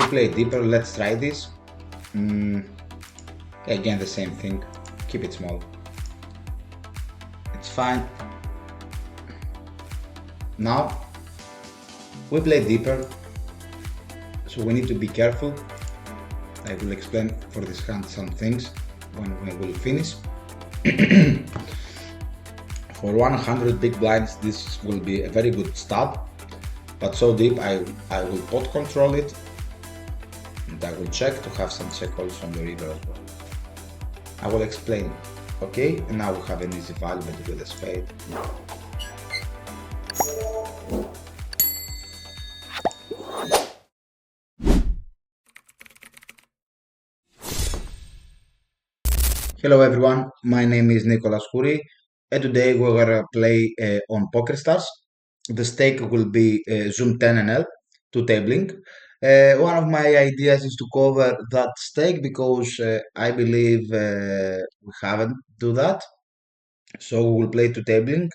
we play deeper. Let's try this. Again, the same thing. Keep it small. It's fine. Now we play deeper, so we need to be careful. I will explain for this hand some things when we will finish. For 100 big blinds, this will be a very good start, but so deep I will pot control it, and I will check to have some check also on the river as well. I will explain. Okay, and now we have an easy value with a spade. Hello everyone, my name is nikoschouri, and today we're gonna play on PokerStars. The stake will be Zoom 10 NL, two tabling. One of my ideas is to cover that stake because I believe we haven't do that. So we will play two tabling.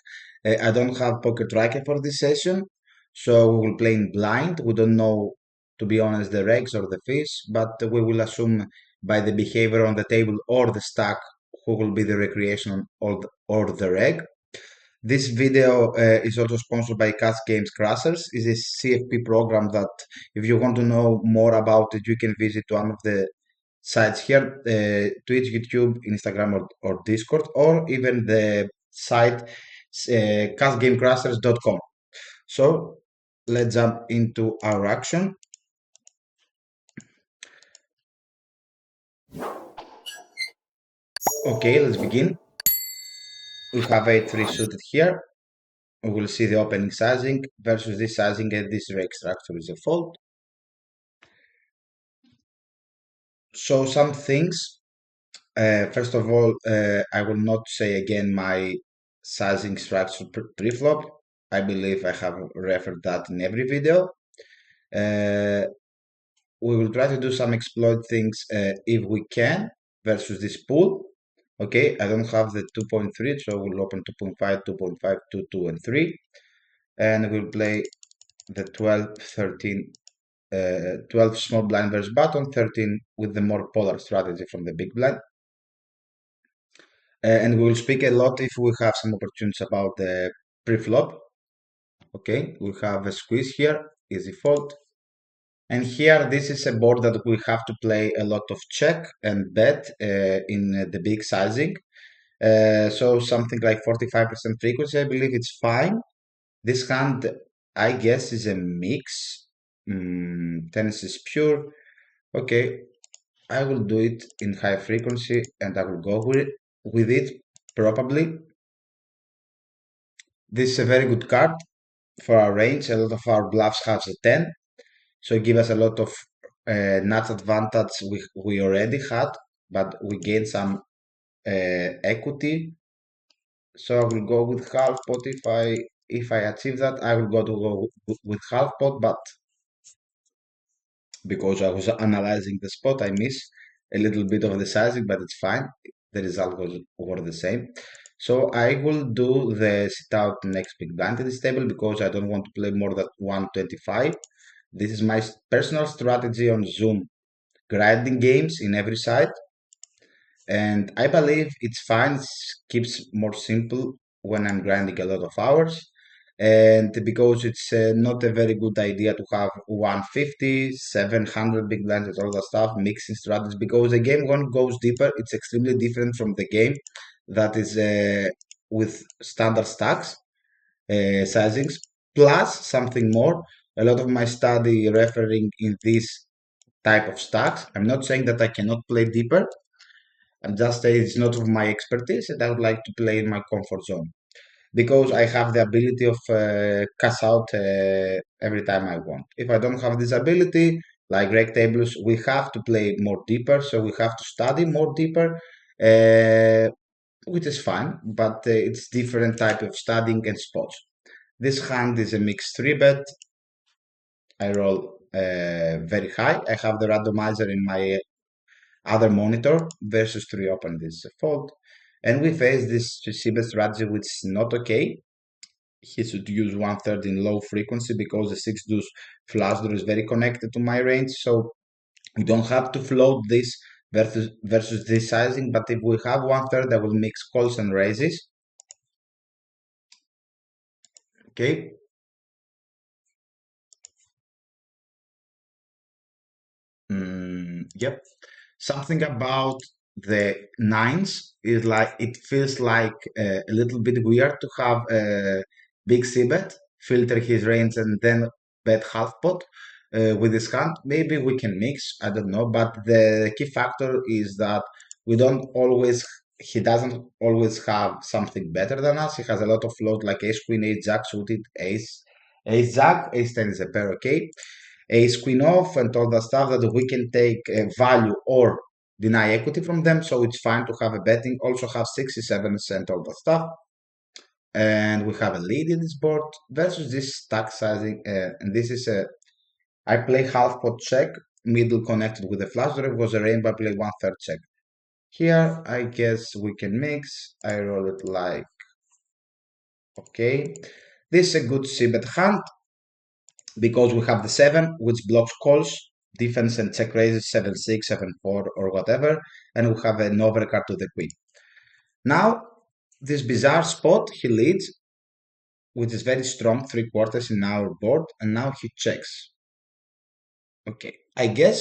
I don't have poker tracker for this session, so we will play in blind. We don't know, to be honest, the regs or the fees, but we will assume by the behavior on the table or the stack who will be the recreational or the reg. This video is also sponsored by Cash Games Crushers. It's a CFP program that if you want to know more about it, you can visit one of the sites here, Twitch, YouTube, Instagram, or Discord, or even the site cashgamecrushers.com. So let's jump into our action. Okay, let's begin. We have 8-3 suited here. We will see the opening sizing versus this sizing, and this reg structure is a fold. So some things. First of all, I will not say again my sizing structure pre-flop. I believe I have referred that in every video. We will try to do some exploit things if we can versus this pool. Okay, I don't have the 2.3, so we'll open 2.5, 2.5, 2, 2, and 3. And we'll play the 12, 13, 12 small blind versus button, 13 with the more polar strategy from the big blind. And we will speak a lot if we have some opportunities about the pre-flop. Okay, we have a squeeze here, easy fold. And here, this is a board that we have to play a lot of check and bet in the big sizing. So something like 45% frequency, I believe it's fine. This hand, I guess, is a mix. Tennis is pure. Okay, I will do it in high frequency and I will go with it probably. This is a very good card for our range. A lot of our bluffs have a 10. So give us a lot of nuts advantage we already had, but we gain some equity. So I will go with half pot. If I achieve that, I will go with half pot, but because I was analyzing the spot, I miss a little bit of the sizing, but it's fine. The result was over the same. So I will do the sit out next big blind in this table because I don't want to play more than 125. This is my personal strategy on Zoom, grinding games in every side. And I believe it's fine, it keeps more simple when I'm grinding a lot of hours. And because it's not a very good idea to have 150, 700 big blinds and all that stuff, mixing strategies, because the game when it goes deeper, it's extremely different from the game that is with standard stacks, sizings, plus something more. A lot of my study referring in this type of stacks. I'm not saying that I cannot play deeper. I'm just saying it's not of my expertise and I would like to play in my comfort zone because I have the ability of cash out every time I want. If I don't have this ability, like reg tables, we have to play more deeper, so we have to study more deeper, which is fine, but it's different type of studying and spots. This hand is a mixed 3-bet. I roll very high. I have the randomizer in my other monitor versus 3 open. This is a fold. And we face this receiver strategy, which is not okay. he should use 1/3 in low frequency because the 6 deuce flush draw is very connected to my range. So we don't have to float this versus this sizing, but if we have 1/3, I will mix calls and raises. Okay. Yep. Something about the nines is like it feels like a little bit weird to have a big c-bet, filter his range, and then bet half pot with his hand. Maybe we can mix, I don't know, but the key factor is that we don't always, he doesn't always have something better than us. He has a lot of float like ace, queen, ace, jack, suited, ace, jack, ace 10 is a pair, okay? Ace queen off and all the stuff that we can take value or deny equity from them, so it's fine to have a betting. Also have 67 and all the stuff, and we have a lead in this board versus this stack sizing, and this is a I play half pot check, middle connected with a flush draw, was a rainbow. I play 1/3 check. Here I guess we can mix. I roll it like okay. This is a good c-bet hand because we have the 7, which blocks calls, defense and check raises 7-6, 7-4, or whatever, and we have an overcard to the queen. Now, this bizarre spot, he leads, which is very strong, 3/4 in our board, and now he checks. Okay, I guess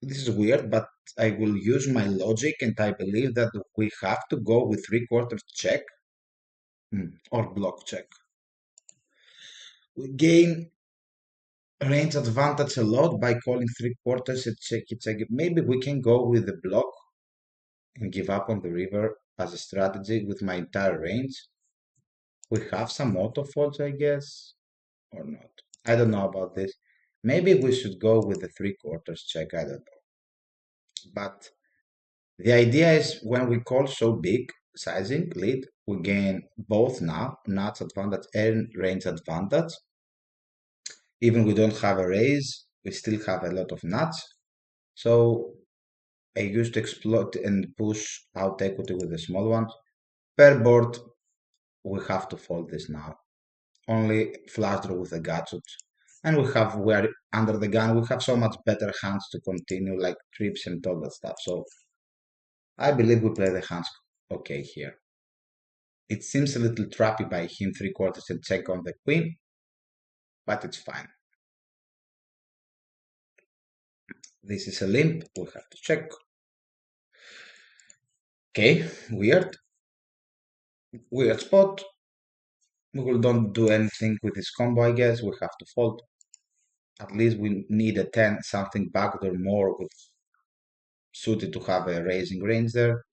this is weird, but I will use my logic, and I believe that we have to go with 3/4 check or block check. We gain range advantage a lot by calling 3/4 and check it, check it. Maybe we can go with the block and give up on the river as a strategy with my entire range. We have some auto folds, I guess, or not. I don't know about this. Maybe we should go with the 3/4 check, I don't know. But the idea is when we call so big sizing lead, we gain both now, nuts advantage and range advantage. Even we don't have a raise, we still have a lot of nuts. So I used to exploit and push out equity with the small ones. Per board, we have to fold this now. Only flush draw with the gutshots. And we are under the gun, we have so much better hands to continue, like trips and all that stuff. So I believe we play the hands okay here. It seems a little trappy by him 3/4 and check on the queen, but it's fine. This is a limp, we have to check. Okay, weird. Weird spot. We will don't do anything with this combo, I guess. We have to fold. At least we need a 10, something backdoor more with suited to have a raising range there.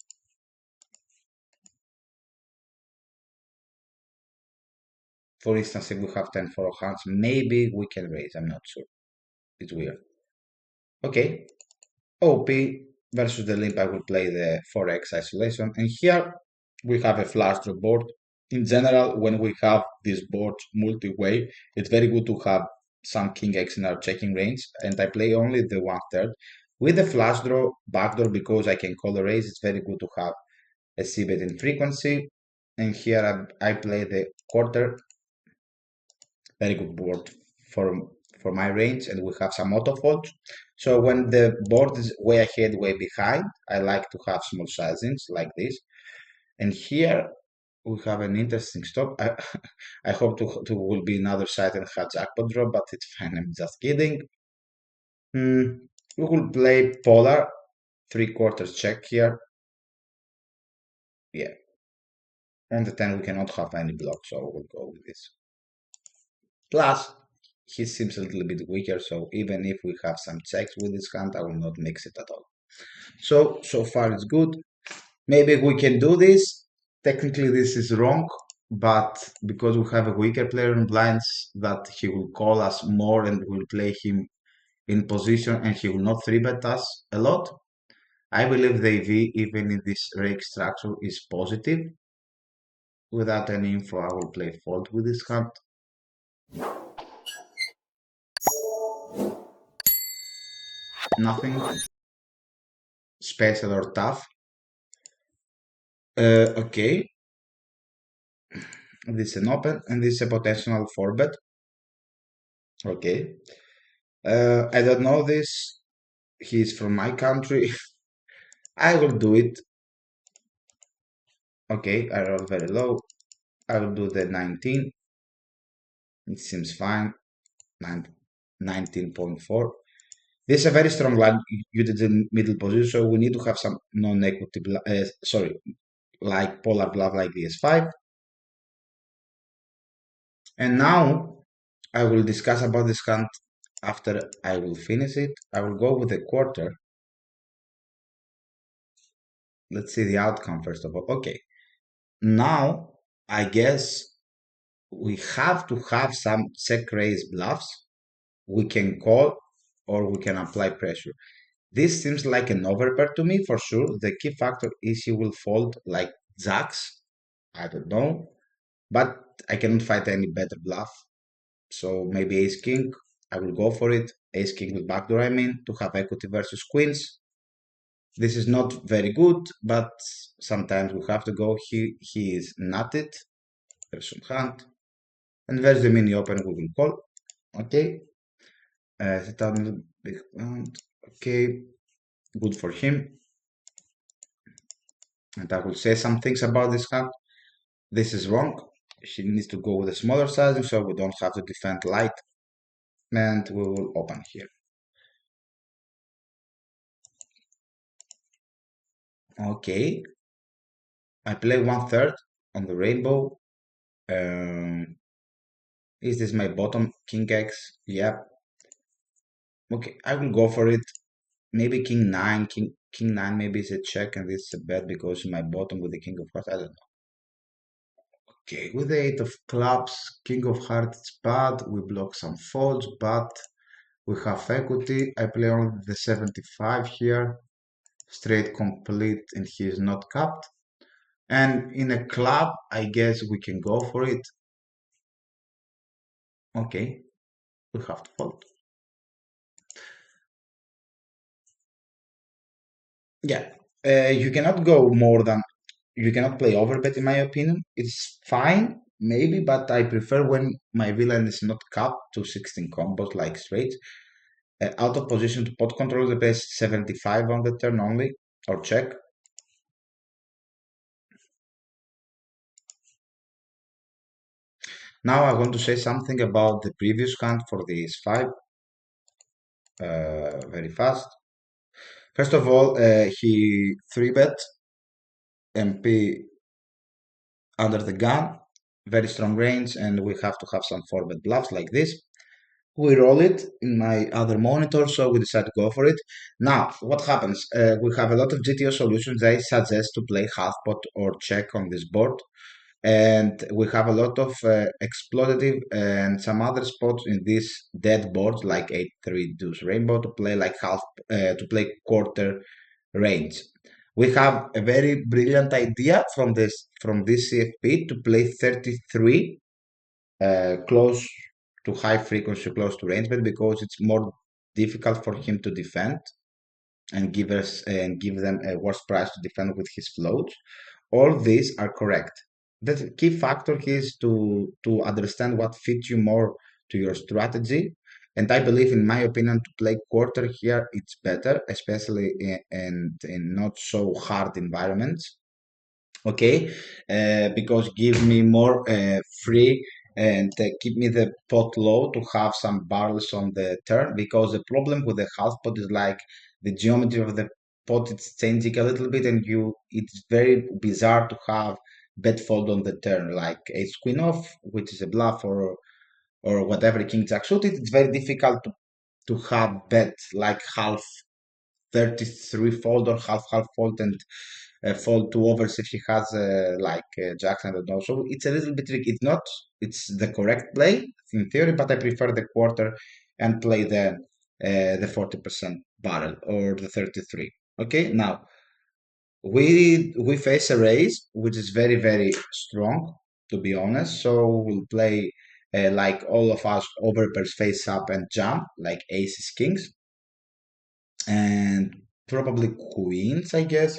For instance, if we have 10-4 hands, maybe we can raise. I'm not sure. It's weird. Okay. OP versus the limp, I will play the 4x isolation. And here we have a flush draw board. In general, when we have this board multi-way, it's very good to have some king x in our checking range. And I play only the 1/3. With the flush draw backdoor, because I can call a raise, it's very good to have a c-bet in frequency. And here I play the quarter. Very good board for my range, and we have some auto folds. So when the board is way ahead, way behind, I like to have small sizings like this. And here we have an interesting stop. I hope to will be another side and have jackpot draw, but it's fine. I'm just kidding. We will play polar 3/4 check here. Yeah. On the 10 we cannot have any block, so we'll go with this. Plus, he seems a little bit weaker, so even if we have some checks with this hand, I will not mix it at all. So far it's good. Maybe we can do this. Technically this is wrong, but because we have a weaker player in blinds, that he will call us more and we'll play him in position and he will not 3-bet us a lot. I believe the EV, even in this rake structure, is positive. Without any info, I will play fold with this hand. Nothing special or tough. Okay. This is an open, and this is a potential 4-bet. Okay. I don't know this. He's from my country. I will do it. Okay, I roll very low. I will do the 19. It seems fine. 19.4. This is a very strong line. You did the middle position, so we need to have some non-equity, sorry, like polar bluff like the S5. And now I will discuss about this hand after I will finish it. I will go with the quarter. Let's see the outcome first of all. Okay. Now I guess we have to have some check raise bluffs. We can call or we can apply pressure. This seems like an overpair to me for sure. The key factor is he will fold like jacks. I don't know, but I cannot find any better bluff. So maybe ace king. I will go for it. Ace king with backdoor, I mean, to have equity versus queens. This is not very good, but sometimes we have to go. He is nutted. There's some hand. And there's the mini open we will call. Okay. Set up big round. Okay. Good for him. And I will say some things about this hand. This is wrong. She needs to go with a smaller size so we don't have to defend light. And we will open here. Okay. I play 1/3 on the rainbow. Is this my bottom? King X? Yeah. Okay, I will go for it. Maybe King 9, King 9 maybe is a check and this is a bet because my bottom with the King of Hearts, I don't know. Okay, with the 8 of clubs, King of Hearts is bad. We block some folds, but we have equity. I play on the 75 here. Straight complete and he is not capped. And in a club, I guess we can go for it. Okay, we have to fold. Yeah, you cannot go more than you cannot play overbet in my opinion. It's fine, maybe, but I prefer when my villain is not capped to 16 combos like straight. Out of position to pot control the best 75 on the turn only, or check. Now I want to say something about the previous hand for the ace-5, very fast. First of all, he 3-bet MP under the gun, very strong range, and we have to have some 4-bet bluffs like this. We roll it in my other monitor, so we decide to go for it. Now, what happens? We have a lot of GTO solutions. I suggest to play half pot or check on this board. And we have a lot of exploitative and some other spots in this dead boards like 8-3 deuce rainbow to play like half, to play quarter range. We have a very brilliant idea from this CFP to play 33 close to high frequency, close to range bet because it's more difficult for him to defend and give them a worse price to defend with his floats. All these are correct. The key factor is to understand what fits you more to your strategy. And I believe, in my opinion, to play quarter here, it's better, especially in not so hard environments. Okay, because give me more free and keep me the pot low to have some barrels on the turn, because the problem with the half pot is like the geometry of the pot is changing a little bit and it's very bizarre to have bet fold on the turn like ace queen off, which is a bluff, or whatever king jack suited. It's very difficult to have bet like half 33 fold or half fold and fold two overs if he has jacks, I don't know. So it's a little bit tricky. It's the correct play in theory, but I prefer the quarter and play the 40% barrel or the 33. Okay, now we face a raise which is very very strong, to be honest. So we'll play like all of us overpairs face up and jump like aces kings and probably queens, I guess.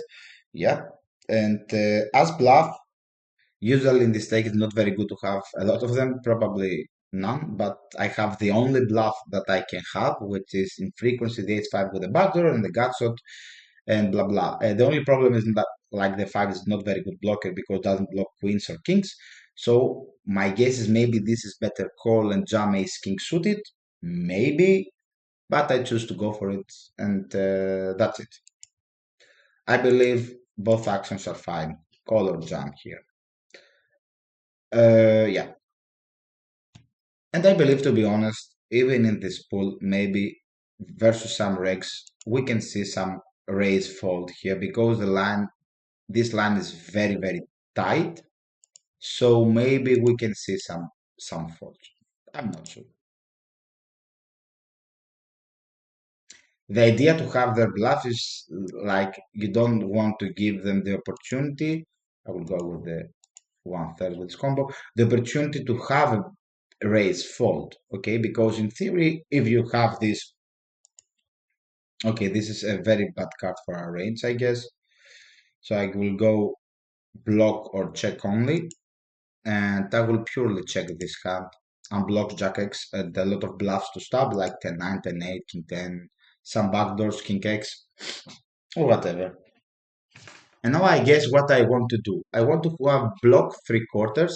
Yeah. And as bluff, Usually in this stake, it's not very good to have a lot of them, probably none, but I have the only bluff that I can have, which is in frequency the ace-5 with the backdoor and the gut shot and blah blah. The only problem is that like the 5 is not very good blocker because it doesn't block queens or kings. So my guess is maybe this is better call and jam ace king suited, maybe, but I choose to go for it, and that's it. I believe both actions are fine. Call or jam here. Yeah. And I believe, to be honest, even in this pool, maybe versus some regs, we can see some raise fold here because this line is very, very tight. So maybe we can see some folds. I'm not sure. The idea to have their bluff is like you don't want to give them the opportunity. I will go with the 1/3 with this combo. The opportunity to have a raise fold, okay? Because in theory, if you have this, okay, this is a very bad card for our range, I guess. So I will go block or check only, and I will purely check this hand. Unblock Jack X and a lot of bluffs to stop, like 10-9, 10-8, King 10, some backdoors, King X, or whatever. And now I guess what I want to do. I want to have block 3/4,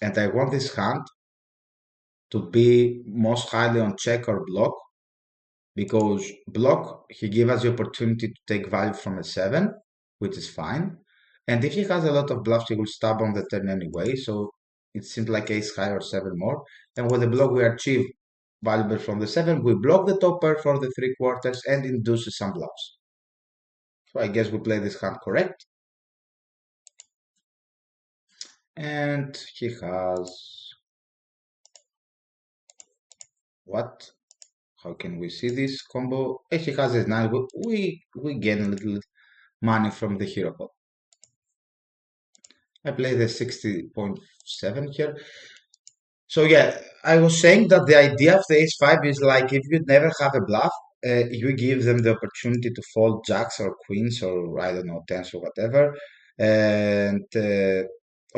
and I want this hand to be most highly on check or block, because block, he gives us the opportunity to take value from a 7, which is fine. And if he has a lot of bluffs, he will stab on the turn anyway, so it seems like ace high or 7 more. And with the block, we achieve valuable from the 7. We block the top pair for the 3/4 and induces some bluffs. So I guess we play this hand correct. And he has... what? How can we see this combo? If he has a 9, we gain a little money from the hero pot. I play the 60.7 here. So yeah, I was saying that the idea of the ace-5 is like if you never have a bluff, you give them the opportunity to fold jacks or queens or I don't know, tens or whatever. And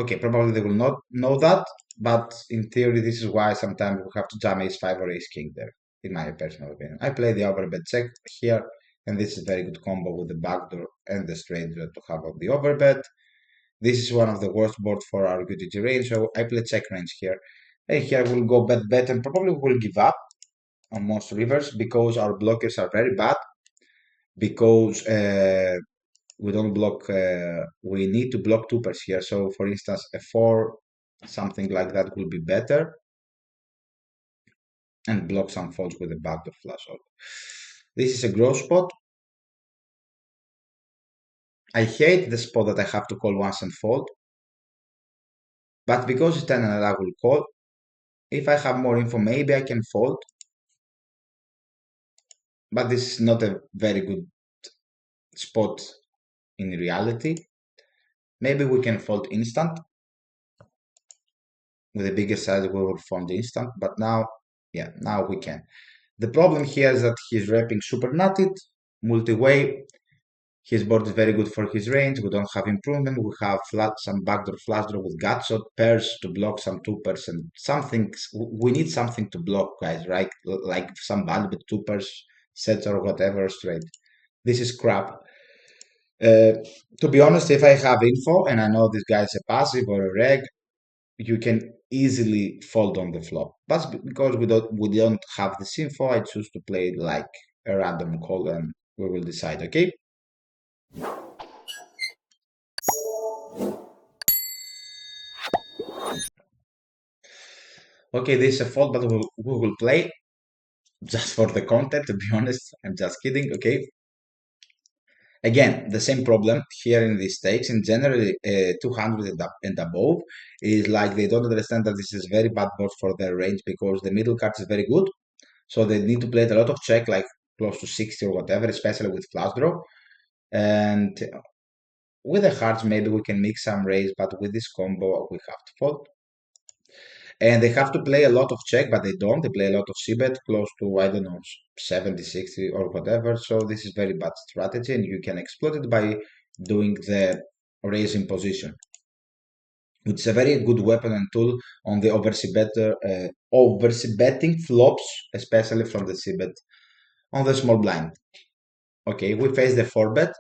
okay, probably they will not know that, but in theory, this is why sometimes we have to jam ace-5 or ace-king there, in my personal opinion. I play the overbet check here, and this is a very good combo with the backdoor and the straight draw to have on the overbet. This is one of the worst boards for our UTG range, so I play check range here. And here we'll go bet and probably will give up on most rivers because our blockers are very bad. Because we don't block, we need to block two pairs here. So for instance, a 4, something like that will be better. And block some folds with a backdoor flush out. This is a gross spot. I hate the spot that I have to call once and fold. But because it's 10 and I will call, if I have more info, maybe I can fold. But this is not a very good spot in reality. Maybe we can fold instant. With a bigger size, we will fold instant. But now, yeah, now we can. The problem here is that he's repping super nutted, multi-way. His board is very good for his range. We don't have improvement. We have some backdoor flush draw with gut shot pairs to block some 2 pairs and something. We need something to block, guys, right? Like some valuable 2 pairs sets or whatever straight. This is crap. To be honest, if I have info and I know this guy is a passive or a reg, you can easily fold on the flop. But because we don't have this info, I choose to play like a random call and we will decide, okay? Okay, this is a fold, but we will play just for the content, to be honest. I'm just kidding, okay? Again, the same problem here in these stakes. In general, 200 and above is like they don't understand that this is very bad board for their range because the middle card is very good. So they need to play a lot of check, like close to 60 or whatever, especially with flush draw. And with the hearts, maybe we can mix some raise, but with this combo, we have to fold. And they have to play a lot of check, but they don't. They play a lot of c-bet, close to, I don't know, 70, 60 or whatever. So this is very bad strategy, and you can exploit it by doing the raising position. which is a very good weapon and tool on the oversee betting flops, especially from the c-bet on the small blind. Okay, we face the 4-bet.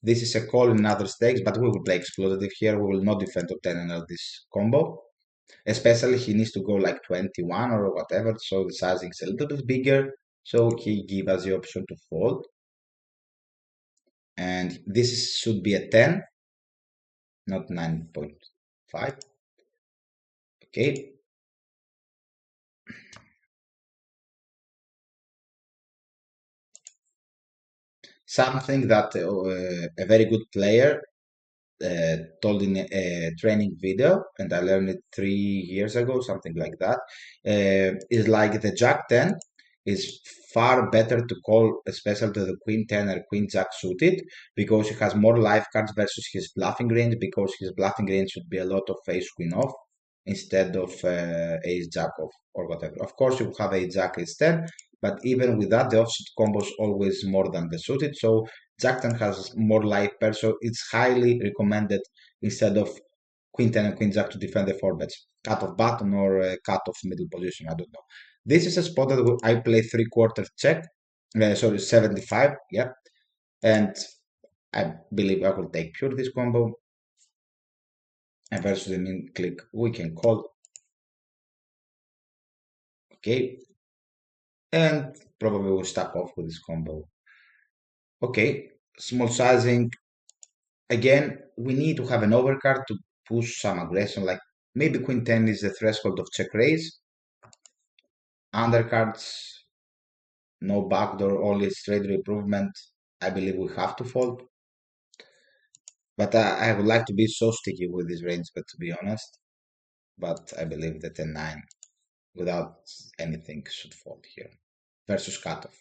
This is a call in other stakes, but we will play exploitative here. We will not defend top 10 and this combo. Especially he needs to go like 21 or whatever, so the sizing is a little bit bigger. So he give us the option to fold. And should be a 10, not 9.5. Okay. Something that a very good player told in a training video, and I learned it 3 years ago, something like that, is like the Jack 10 is far better to call, especially to the Queen 10 or Queen Jack suited, because he has more live cards versus his bluffing range, because his bluffing range should be a lot of Ace Queen off instead of Ace Jack off or whatever. Of course, you have Ace Jack Ace 10, but even with that, the offsuit combo is always more than the suited. So Jack 10 has more live pairs, so it's highly recommended instead of Queen 10 and Queen Jack to defend the 4-bets. Cut off button or cut off middle position, I don't know. This is a spot that I play 3/4 check, sorry, 75, yeah. And I believe I will take pure this combo. And versus the min click, we can call. Okay. And probably we'll stack off with this combo. Okay, small sizing. Again, we need to have an overcard to push some aggression, like maybe Queen 10 is the threshold of check raise. Undercards, no backdoor, only straight improvement. I believe we have to fold. But I would like to be so sticky with this range, but to be honest. But I believe that a 9 without anything should fold here. Versus cutoff.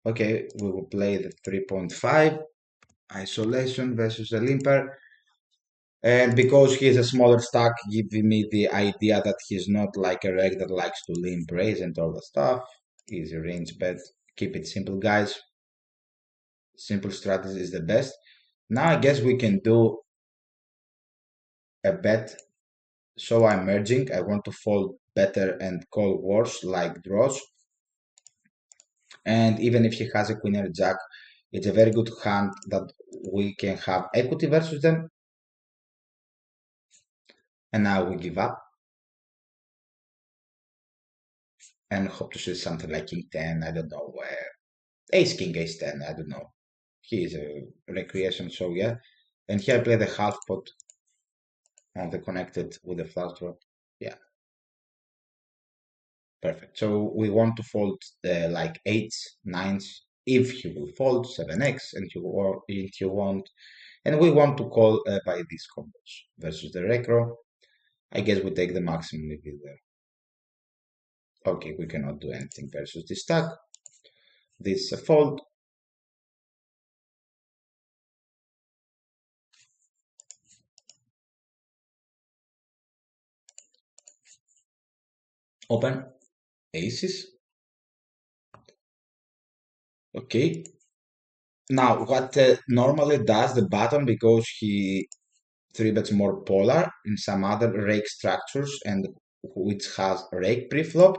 Okay, we will play the 3.5. Isolation versus a limper. And because he's a smaller stack, giving me the idea that he's not like a reg that likes to limp raise and all the stuff. Easy range bet. Keep it simple, guys. Simple strategy is the best. Now I guess we can do a bet. So I'm merging. I want to fold better and call worse, like draws. And even if he has a queen or jack, it's a very good hand that we can have equity versus them. And now we give up and hope to see something like king 10, I don't know, ace king ace 10, I don't know. He is a recreation, so yeah. And here I play the half pot on the connected with the flush draw. Yeah, perfect. So we want to fold like 8s, 9s, if you will fold 7x, and if you want, and we want to call by these combos versus the recro. I guess we take the maximum if it's there. Okay, we cannot do anything versus this stack. This is a fold. Open aces. Okay. Now, what normally does the button, because he 3-bets more polar in some other rake structures and which has rake preflop,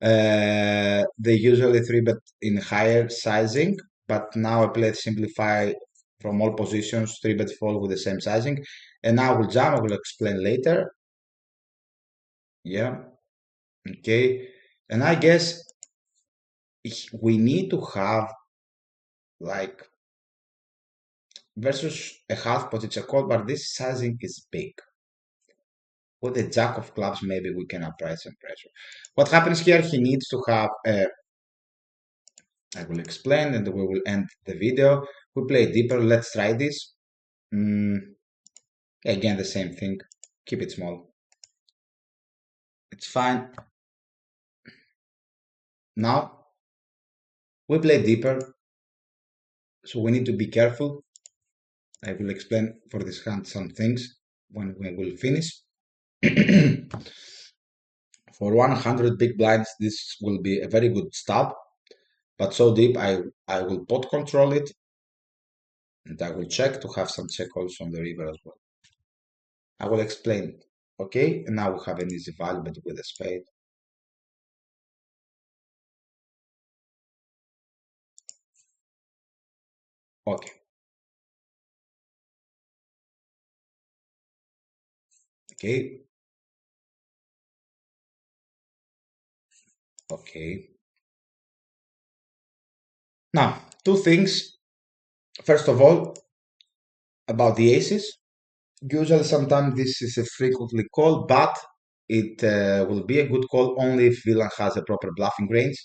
they usually 3-bet in higher sizing, but now I play simplify from all positions, 3-bet fold with the same sizing. And now we'll jump, I will explain later. Yeah, okay. And I guess we need to have like versus a half pot, it's a call, but this sizing is big. With the jack of clubs, maybe we can apply some pressure. What happens here, he needs to have I will explain and we will end the video. We play deeper, let's try this. Again, the same thing, keep it small. It's fine. Now, we play deeper, so we need to be careful. I will explain for this hand some things when we will finish. For 100 big blinds, this will be a very good stop, but so deep I will pot control it, and I will check to have some check calls on the river as well. I will explain it. Okay, and now we have an easy value, but with a spade. Okay, okay, okay. Now, two things. First of all, about the aces. Usually, sometimes this is a frequently call, but it will be a good call only if villain has a proper bluffing range.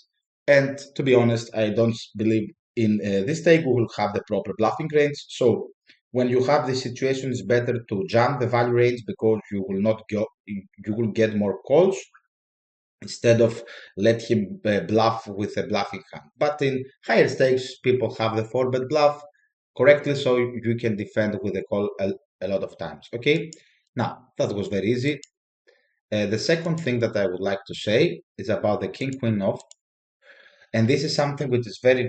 And to be honest, I don't believe in this take we will have the proper bluffing range. So when you have this situation, it's better to jump the value range because you will not go, you will get more calls instead of let him bluff with a bluffing hand. But in higher stakes, people have the four bet bluff correctly, so you can defend with a call a lot of times. Okay, now that was very easy. The second thing that I would like to say is about the king queen off, and this is something which is very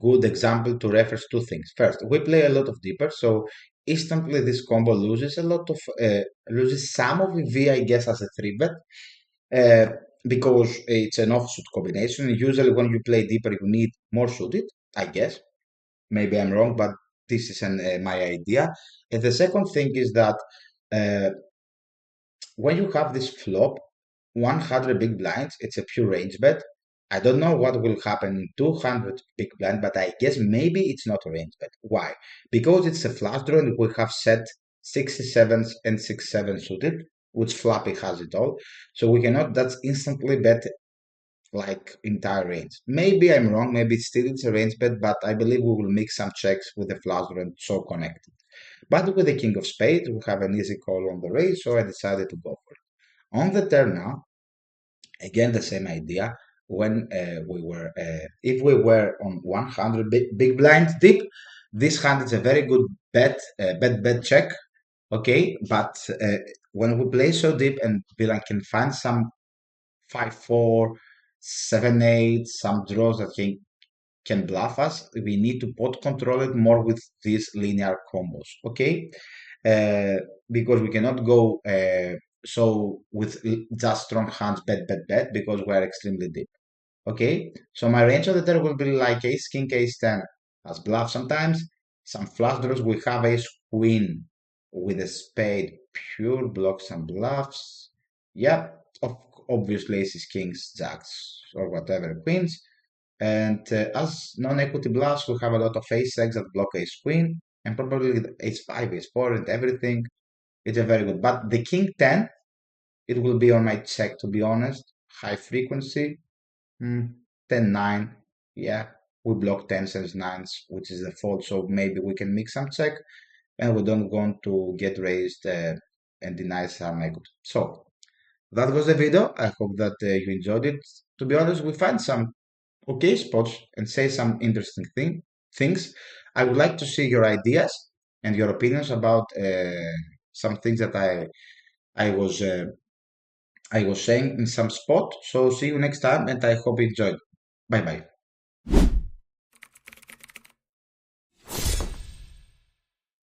good example to reference two things. First, we play a lot of deeper, so instantly this combo loses a lot of loses some of the V, I guess, as a three bet uh, because it's an offsuit combination. Usually, when you play deeper, you need more suited, I guess. Maybe I'm wrong, but this is my idea. And the second thing is that uh, when you have this flop, 100 big blinds, it's a pure range bet. I don't know what will happen in 200 big blind, but I guess maybe it's not a range bet. Why? Because it's a flush draw and we have set 67s and 6-7 suited, which Flappy has it all. So we cannot that's instantly bet like entire range. Maybe I'm wrong, maybe still it's a range bet, but I believe we will make some checks with the flush draw and so connected. But with the king of spades, we have an easy call on the raise, so I decided to go for it. On the turn now, again the same idea. When if we were on 100 big blinds deep, this hand is a very good bet check. Okay, but when we play so deep and villain can find some 5-4, 7-8, some draws that can bluff us, we need to pot control it more with these linear combos. Okay, uh, because we cannot go so with just strong hands bet because we are extremely deep. Okay, so my range of the turn will be like ace king ace 10 as bluff sometimes. Some flush draws we have ace queen with a spade pure blocks and bluffs. Yep, obviously aces kings jacks or whatever queens. And as non-equity bluffs, we have a lot of ace X that block ace queen, and probably the ace 5, ace 4, and everything. It's a very good. But the king 10, it will be on my check, to be honest. High frequency, 10 9. Yeah, we block 10s and 9s, which is the fault. So maybe we can make some check, and we don't want to get raised and deny some equity. So that was the video. I hope that you enjoyed it. To be honest, we find some okay spots and say some interesting things. I would like to see your ideas and your opinions about some things that I was uh, I was saying in some spot. So see you next time, and I hope you enjoyed. Bye bye.